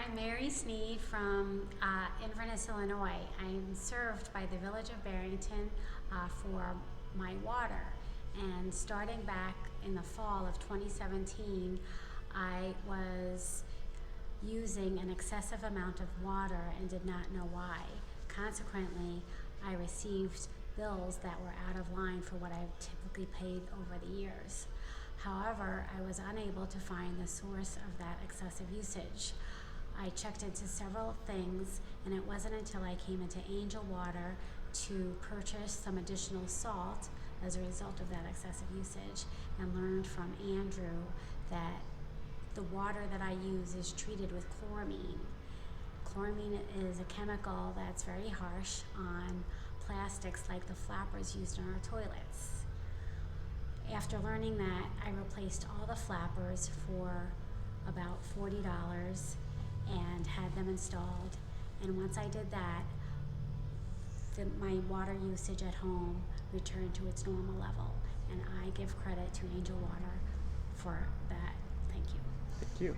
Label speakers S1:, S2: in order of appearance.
S1: I'm Mary Sneed from Inverness, Illinois. I'm served by the village of Barrington for my water. And starting back in the fall of 2017, I was using an excessive amount of water and did not know why. Consequently, I received bills that were out of line for what I've typically paid over the years. However, I was unable to find the source of that excessive usage. I checked into several things, and it wasn't until I came into Angel Water to purchase some additional salt as a result of that excessive usage, and learned from Andrew that the water that I use is treated with chloramine. Chloramine is a chemical that's very harsh on plastics like the flappers used in our toilets. After learning that, I replaced all the flappers for about $40 and had them installed. And once I did that, my water usage at home returned to its normal level. And I give credit to Angel Water for that. Thank you.
S2: Thank you.